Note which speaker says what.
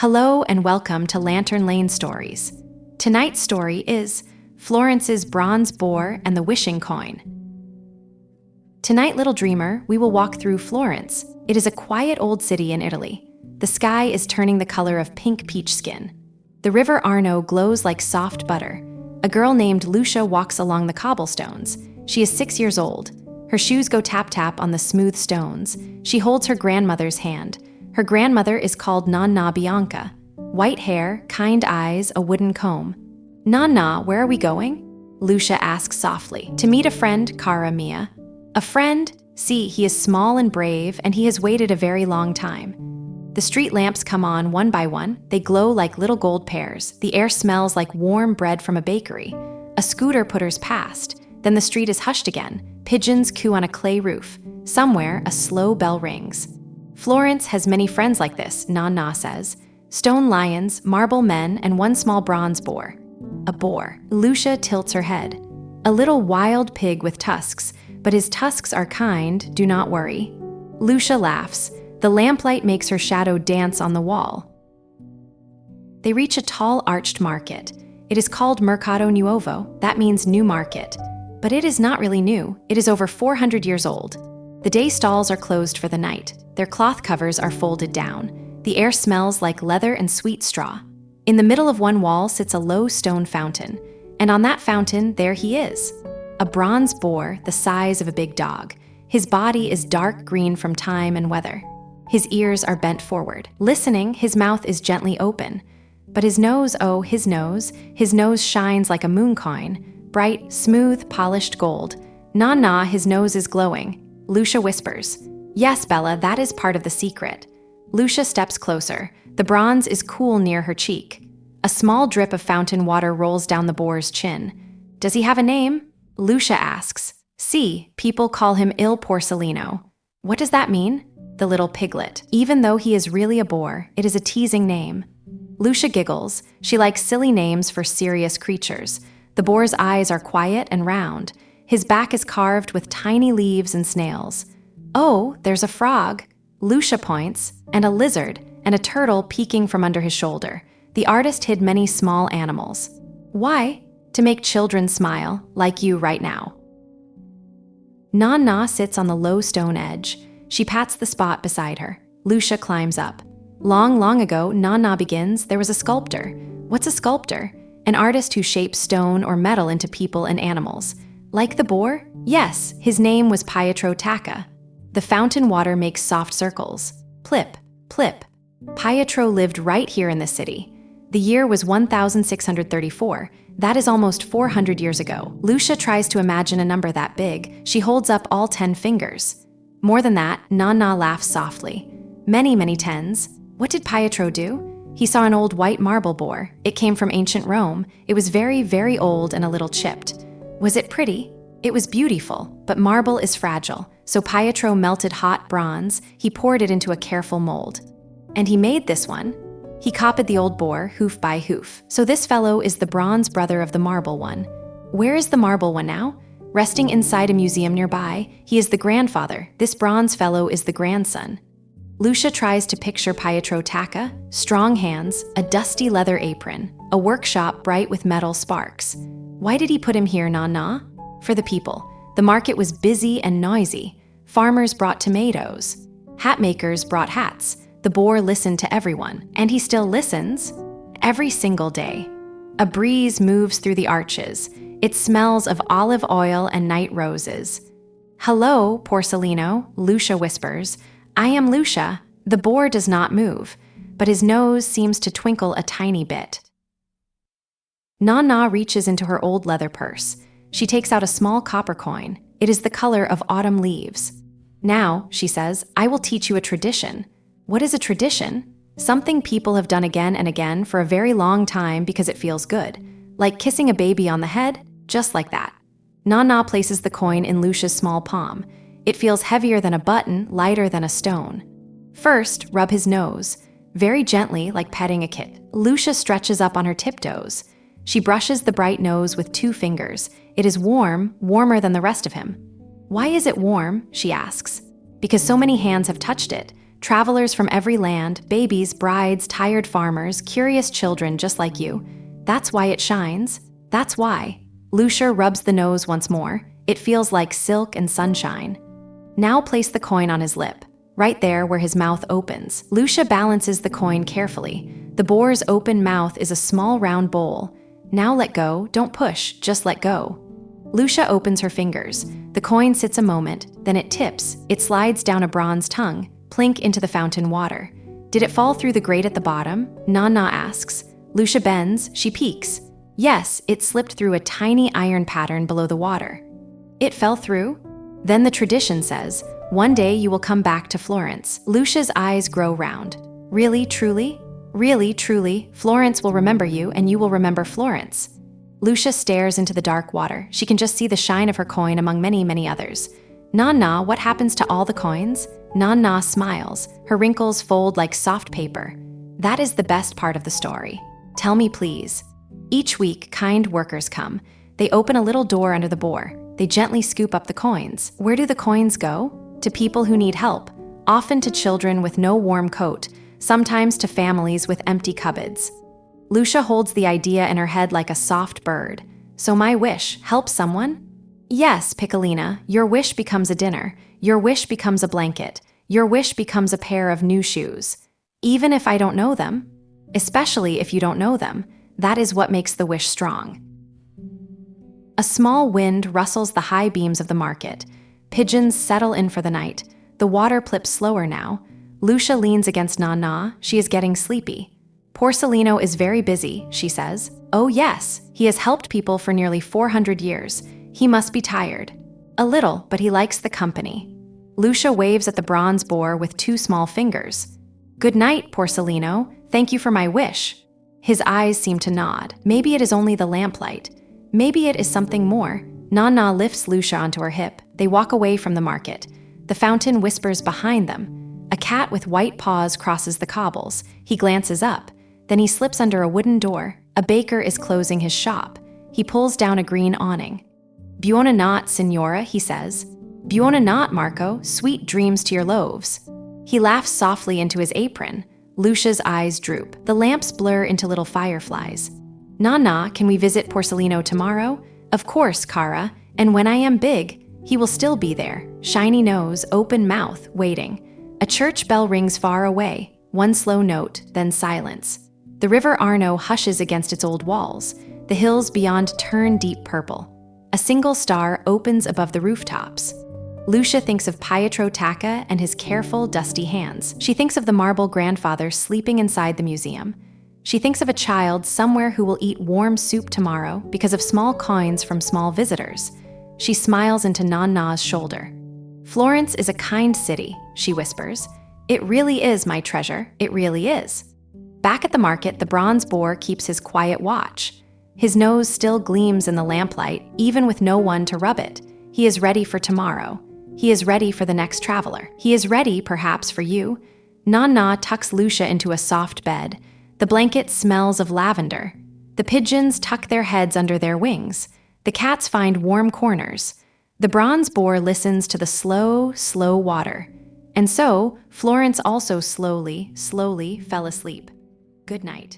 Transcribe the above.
Speaker 1: Hello and welcome to Lantern Lane Stories. Tonight's story is Florence's Bronze Boar and the Wishing Coin. Tonight, little dreamer, we will walk through Florence. It is a quiet old city in Italy. The sky is turning the color of pink peach skin. The river Arno glows like soft butter. A girl named Lucia walks along the cobblestones. She is 6 years old. Her shoes go tap-tap on the smooth stones. She holds her grandmother's hand. Her grandmother is called Nonna Bianca. White hair, kind eyes, a wooden comb. Nonna, where are we going? Lucia asks softly. To meet a friend, cara mia. A friend? See, he is small and brave, and he has waited a very long time. The street lamps come on one by one. They glow like little gold pears. The air smells like warm bread from a bakery. A scooter putters past. Then the street is hushed again. Pigeons coo on a clay roof. Somewhere, a slow bell rings. Florence has many friends like this, Nonna says. Stone lions, marble men, and one small bronze boar. A boar. Lucia tilts her head. A little wild pig with tusks, but his tusks are kind, do not worry. Lucia laughs. The lamplight makes her shadow dance on the wall. They reach a tall arched market. It is called Mercato Nuovo, that means new market. But it is not really new, it is over 400 years old. The day stalls are closed for the night. Their cloth covers are folded down. The air smells like leather and sweet straw. In the middle of one wall sits a low stone fountain, and on that fountain, there he is. A bronze boar the size of a big dog. His body is dark green from time and weather. His ears are bent forward. Listening, his mouth is gently open. But his nose shines like a moon coin, bright, smooth, polished gold. Nonna, his nose is glowing. Lucia whispers, Yes, Bella, that is part of the secret. Lucia steps closer. The bronze is cool near her cheek. A small drip of fountain water rolls down the boar's chin. Does he have a name? Lucia asks. See, people call him Il Porcellino. What does that mean? The little piglet. Even though he is really a boar, it is a teasing name. Lucia giggles. She likes silly names for serious creatures. The boar's eyes are quiet and round. His back is carved with tiny leaves and snails. Oh, there's a frog. Lucia points, and a lizard, and a turtle peeking from under his shoulder. The artist hid many small animals. Why? To make children smile, like you right now. Nonna sits on the low stone edge. She pats the spot beside her. Lucia climbs up. Long, long ago, Nonna begins, there was a sculptor. What's a sculptor? An artist who shapes stone or metal into people and animals. Like the boar? Yes, his name was Pietro Tacca. The fountain water makes soft circles. Plip, plip. Pietro lived right here in this city. The year was 1634. That is almost 400 years ago. Lucia tries to imagine a number that big. She holds up all 10 fingers. More than that, Nonna laughs softly. Many, many tens. What did Pietro do? He saw an old white marble boar. It came from ancient Rome. It was very, very old and a little chipped. Was it pretty? It was beautiful, but marble is fragile, so Pietro melted hot bronze. He poured it into a careful mold. And he made this one. He copied the old boar, hoof by hoof. So this fellow is the bronze brother of the marble one. Where is the marble one now? Resting inside a museum nearby. He is the grandfather. This bronze fellow is the grandson. Lucia tries to picture Pietro Tacca, strong hands, a dusty leather apron, a workshop bright with metal sparks. Why did he put him here, Nonna? For the people. The market was busy and noisy. Farmers brought tomatoes. Hat makers brought hats. The boar listened to everyone, and he still listens every single day. A breeze moves through the arches. It smells of olive oil and night roses. Hello, Porcellino, Lucia whispers. I am Lucia. The boar does not move, but his nose seems to twinkle a tiny bit. Nonna reaches into her old leather purse. She takes out a small copper coin. It is the color of autumn leaves. Now, she says, I will teach you a tradition. What is a tradition? Something people have done again and again for a very long time because it feels good. Like kissing a baby on the head, just like that. Nonna places the coin in Lucia's small palm. It feels heavier than a button, lighter than a stone. First, rub his nose. Very gently, like petting a kit. Lucia stretches up on her tiptoes. She brushes the bright nose with 2 fingers. It is warm, warmer than the rest of him. Why is it warm? She asks. Because so many hands have touched it. Travelers from every land, babies, brides, tired farmers, curious children just like you. That's why it shines. That's why. Lucia rubs the nose once more. It feels like silk and sunshine. Now place the coin on his lip, right there where his mouth opens. Lucia balances the coin carefully. The boar's open mouth is a small round bowl. Now let go, don't push, just let go. Lucia opens her fingers. The coin sits a moment, then it tips. It slides down a bronze tongue, plink into the fountain water. Did it fall through the grate at the bottom? Nana asks. Lucia bends, she peeks. Yes, it slipped through a tiny iron pattern below the water. It fell through? Then the tradition says, one day you will come back to Florence. Lucia's eyes grow round. Really, truly? Really, truly, Florence will remember you and you will remember Florence. Lucia stares into the dark water. She can just see the shine of her coin among many, many others. Nana, what happens to all the coins? Nana smiles. Her wrinkles fold like soft paper. That is the best part of the story. Tell me, please. Each week, kind workers come. They open a little door under the boar. They gently scoop up the coins. Where do the coins go? To people who need help, often to children with no warm coat, sometimes to families with empty cupboards. Lucia holds the idea in her head like a soft bird. So my wish, help someone? Yes, Piccolina, your wish becomes a dinner. Your wish becomes a blanket. Your wish becomes a pair of new shoes. Even if I don't know them. Especially if you don't know them. That is what makes the wish strong. A small wind rustles the high beams of the market. Pigeons settle in for the night. The water plips slower now. Lucia leans against Nana. She is getting sleepy. Porcelino is very busy, she says. Oh yes, he has helped people for nearly 400 years. He must be tired. A little, but he likes the company. Lucia waves at the bronze boar with 2 small fingers. Good night, Porcelino. Thank you for my wish. His eyes seem to nod. Maybe it is only the lamplight. Maybe it is something more. Nana lifts Lucia onto her hip. They walk away from the market. The fountain whispers behind them. A cat with white paws crosses the cobbles. He glances up. Then he slips under a wooden door. A baker is closing his shop. He pulls down a green awning. Buona notte, signora, he says. Buona notte, Marco. Sweet dreams to your loaves. He laughs softly into his apron. Lucia's eyes droop. The lamps blur into little fireflies. Nana, can we visit Porcelino tomorrow? Of course, Cara. And when I am big, he will still be there. Shiny nose, open mouth, waiting. A church bell rings far away. One slow note, then silence. The river Arno hushes against its old walls. The hills beyond turn deep purple. A single star opens above the rooftops. Lucia thinks of Pietro Tacca and his careful, dusty hands. She thinks of the marble grandfather sleeping inside the museum. She thinks of a child somewhere who will eat warm soup tomorrow because of small coins from small visitors. She smiles into Nana's shoulder. Florence is a kind city, she whispers. It really is, my treasure. It really is. Back at the market, the bronze boar keeps his quiet watch. His nose still gleams in the lamplight, even with no one to rub it. He is ready for tomorrow. He is ready for the next traveler. He is ready, perhaps, for you. Nana tucks Lucia into a soft bed. The blanket smells of lavender. The pigeons tuck their heads under their wings. The cats find warm corners. The bronze boar listens to the slow, slow water. And so, Florence also slowly, slowly fell asleep. Good night.